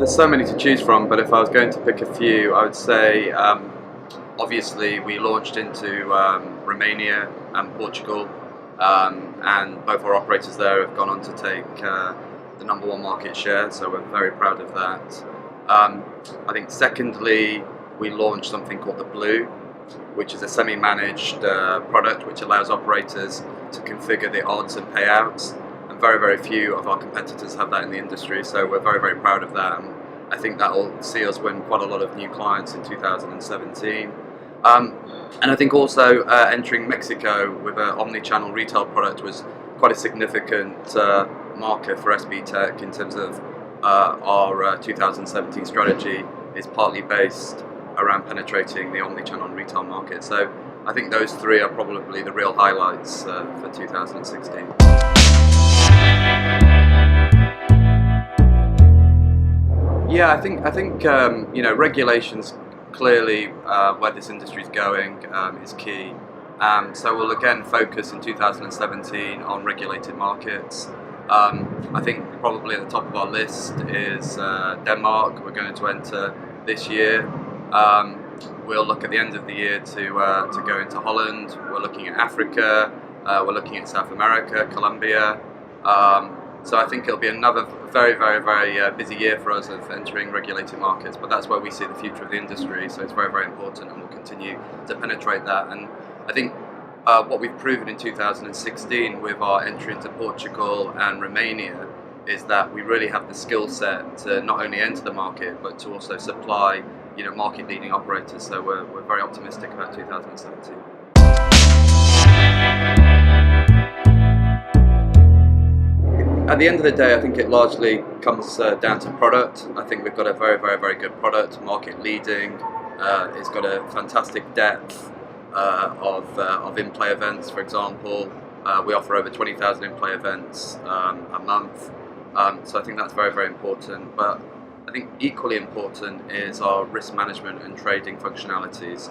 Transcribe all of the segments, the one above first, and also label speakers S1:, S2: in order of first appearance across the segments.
S1: There's so many to choose from, but if I was going to pick a few, I would say obviously we launched into Romania and Portugal, and both our operators there have gone on to take the #1 market share, so we're very proud of that. I think secondly, we launched something called the Blue, which is a semi-managed product which allows operators to configure the odds and payouts. And very, very few of our competitors have that in the industry, so we're very, very proud of that. And I think that will see us win quite a lot of new clients in 2017. And I think also entering Mexico with an omni-channel retail product was quite a significant marker for SBTech in terms of our 2017 strategy is partly based around penetrating the omni-channel retail market. So I think those three are probably the real highlights for 2016. Yeah, I think regulations clearly where this industry is going is key. So we'll again focus in 2017 on regulated markets. I think probably at the top of our list is Denmark. We're going to enter this year. We'll look at the end of the year to go into Holland. We're looking at Africa. We're looking at South America, Colombia. So I think it'll be another very, very, very busy year for us of entering regulated markets, but that's where we see the future of the industry, so it's very, very important, and we'll continue to penetrate that. And I think what we've proven in 2016 with our entry into Portugal and Romania is that we really have the skill set to not only enter the market, but to also supply market-leading operators, so we're very optimistic about 2017. At the end of the day, I think it largely comes down to product. I think we've got a very, very, very good product, market leading. It's got a fantastic depth of in-play events, for example. We offer over 20,000 in-play events a month. So I think that's very, very important. But I think equally important is our risk management and trading functionalities.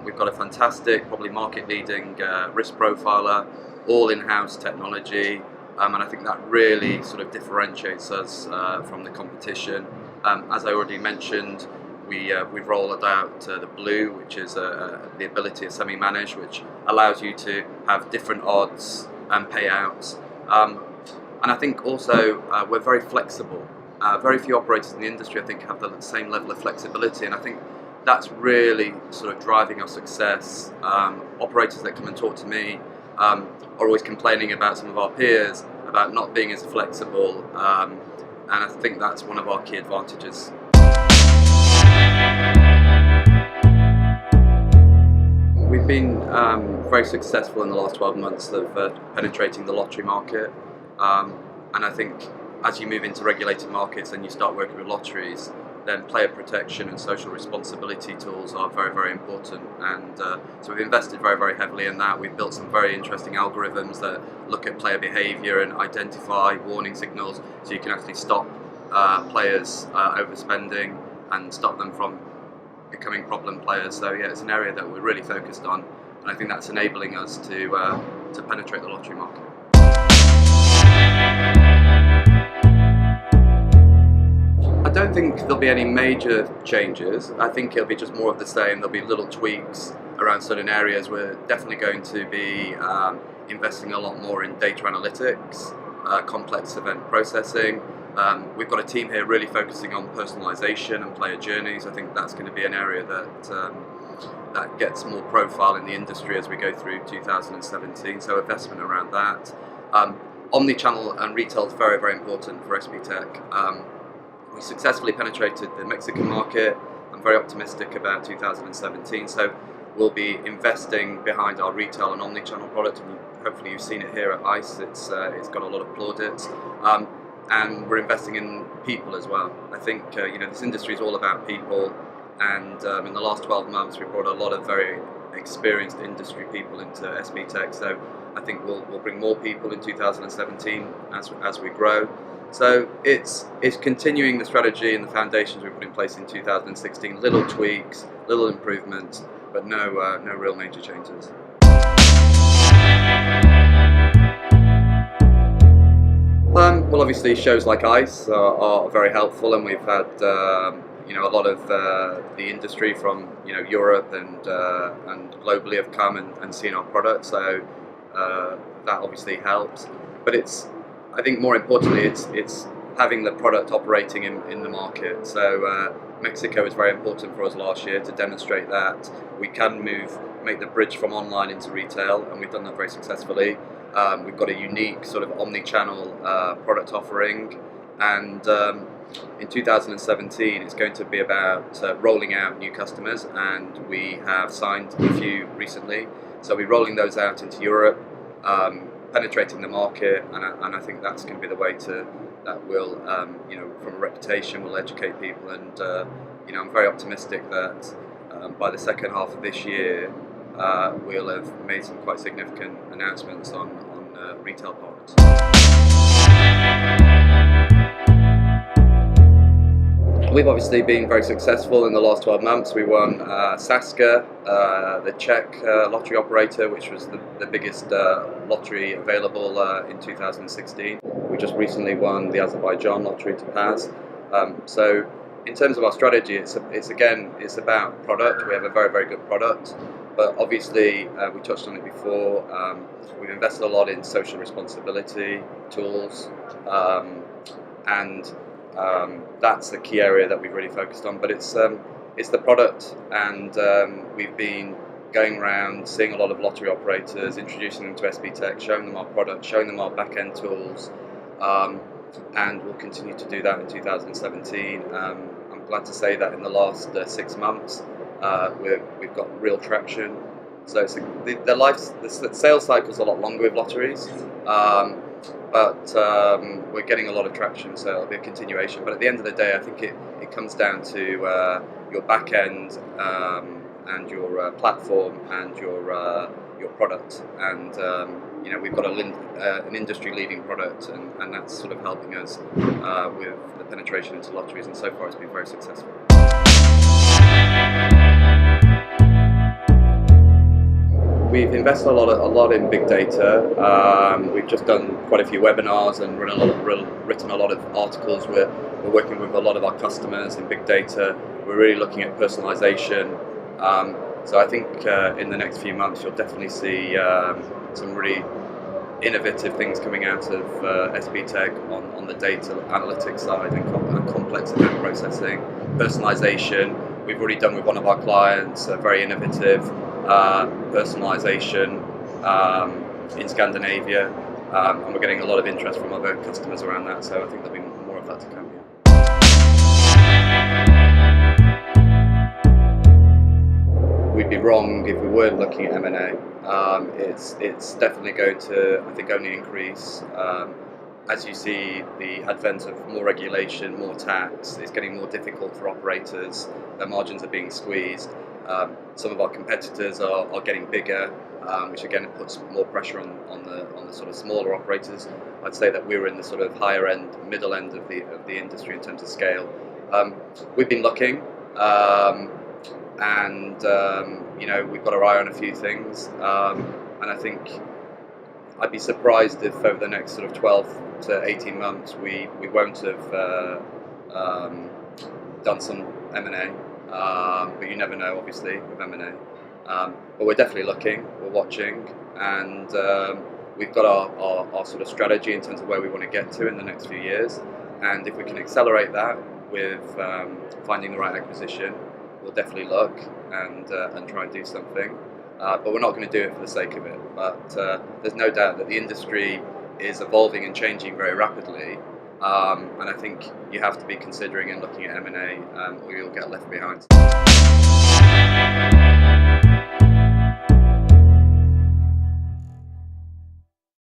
S1: We've got a fantastic, probably market leading risk profiler, all in-house technology. And I think that really sort of differentiates us from the competition. As I already mentioned, we've rolled out the Blue, which is the ability of semi-managed, which allows you to have different odds and payouts. And I think also we're very flexible. Very few operators in the industry, I think, have the same level of flexibility, and I think that's really sort of driving our success. Operators that come and talk to me are always complaining about some of our peers about not being as flexible, and I think that's one of our key advantages. We've been very successful in the last 12 months of penetrating the lottery market, and I think as you move into regulated markets and you start working with lotteries, then player protection and social responsibility tools are very, very important. And so we've invested very, very heavily in that. We've built some very interesting algorithms that look at player behaviour and identify warning signals, so you can actually stop players overspending and stop them from becoming problem players. So yeah, it's an area that we're really focused on, and I think that's enabling us to penetrate the lottery market. I don't think there'll be any major changes. I think it'll be just more of the same. There'll be little tweaks around certain areas. We're definitely going to be investing a lot more in data analytics, complex event processing. We've got a team here really focusing on personalisation and player journeys. I think that's going to be an area that gets more profile in the industry as we go through 2017, so investment around that. Omni-channel and retail is very, very important for SBTech. We successfully penetrated the Mexican market. I'm very optimistic about 2017, so we'll be investing behind our retail and omni-channel product, and hopefully you've seen it here at ICE. It's got a lot of plaudits, and we're investing in people as well. I think this industry is all about people, and in the last 12 months we've brought a lot of very experienced industry people into SBTech, so I think we'll bring more people in 2017 as we grow. So it's continuing the strategy and the foundations we put in place in 2016. Little tweaks, little improvements, but no real major changes. Well, obviously obviously shows like ICE are very helpful, and we've had a lot of the industry from Europe and globally have come and seen our product, so that obviously helps. But I think more importantly, it's having the product operating in the market. So Mexico was very important for us last year to demonstrate that we can make the bridge from online into retail, and we've done that very successfully. We've got a unique sort of omni-channel product offering, and in 2017 it's going to be about rolling out new customers, and we have signed a few recently. So we're rolling those out into Europe, penetrating the market, and I think that's going to be the way that will, from a reputation, will educate people, and I'm very optimistic that by the second half of this year we'll have made some quite significant announcements on retail partners. We've obviously been very successful in the last 12 months. We won Saska, the Czech lottery operator, which was the biggest lottery available in 2016. We just recently won the Azerbaijan lottery to Paz. So in terms of our strategy, it's about product. We have a very, very good product, but obviously we touched on it before. We've invested a lot in social responsibility tools, and that's the key area that we've really focused on. But it's the product, and we've been going around, seeing a lot of lottery operators, introducing them to SBTech, showing them our product, showing them our back-end tools, and we'll continue to do that in 2017. I'm glad to say that in the last 6 months we've got real traction. So the sales cycle's a lot longer with lotteries, but we're getting a lot of traction, so it'll be a continuation. But at the end of the day, I think it comes down to your back end and your platform and your product, and we've got an industry-leading product, and that's sort of helping us with the penetration into lotteries, and so far it's been very successful. We've invested a lot in big data. We've just done quite a few webinars and written a lot of articles. We're working with a lot of our customers in big data. We're really looking at personalization. So I think in the next few months you'll definitely see some really innovative things coming out of SBTech on the data analytics side and complex event processing, personalization. We've already done with one of our clients a very innovative personalization in Scandinavia, and we're getting a lot of interest from other customers around that, so I think there'll be more of that to come. We'd be wrong if we weren't looking at M&A. It's definitely going to, I think, only increase. As you see the advent of more regulation, more tax, it's getting more difficult for operators. Their margins are being squeezed. Some of our competitors are getting bigger, which again puts more pressure on the sort of smaller operators. I'd say that we're in the sort of higher end, middle end of the industry in terms of scale. We've been looking, and we've got our eye on a few things, and I think I'd be surprised if over the next sort of 12 to 18 months we won't have done some M&A. But you never know, obviously, with M&A. But we're definitely looking, we're watching, and we've got our sort of strategy in terms of where we want to get to in the next few years. And if we can accelerate that with finding the right acquisition, we'll definitely look and try and do something. But we're not going to do it for the sake of it. But there's no doubt that the industry is evolving and changing very rapidly. And I think you have to be considering and looking at M&A, or you'll get left behind.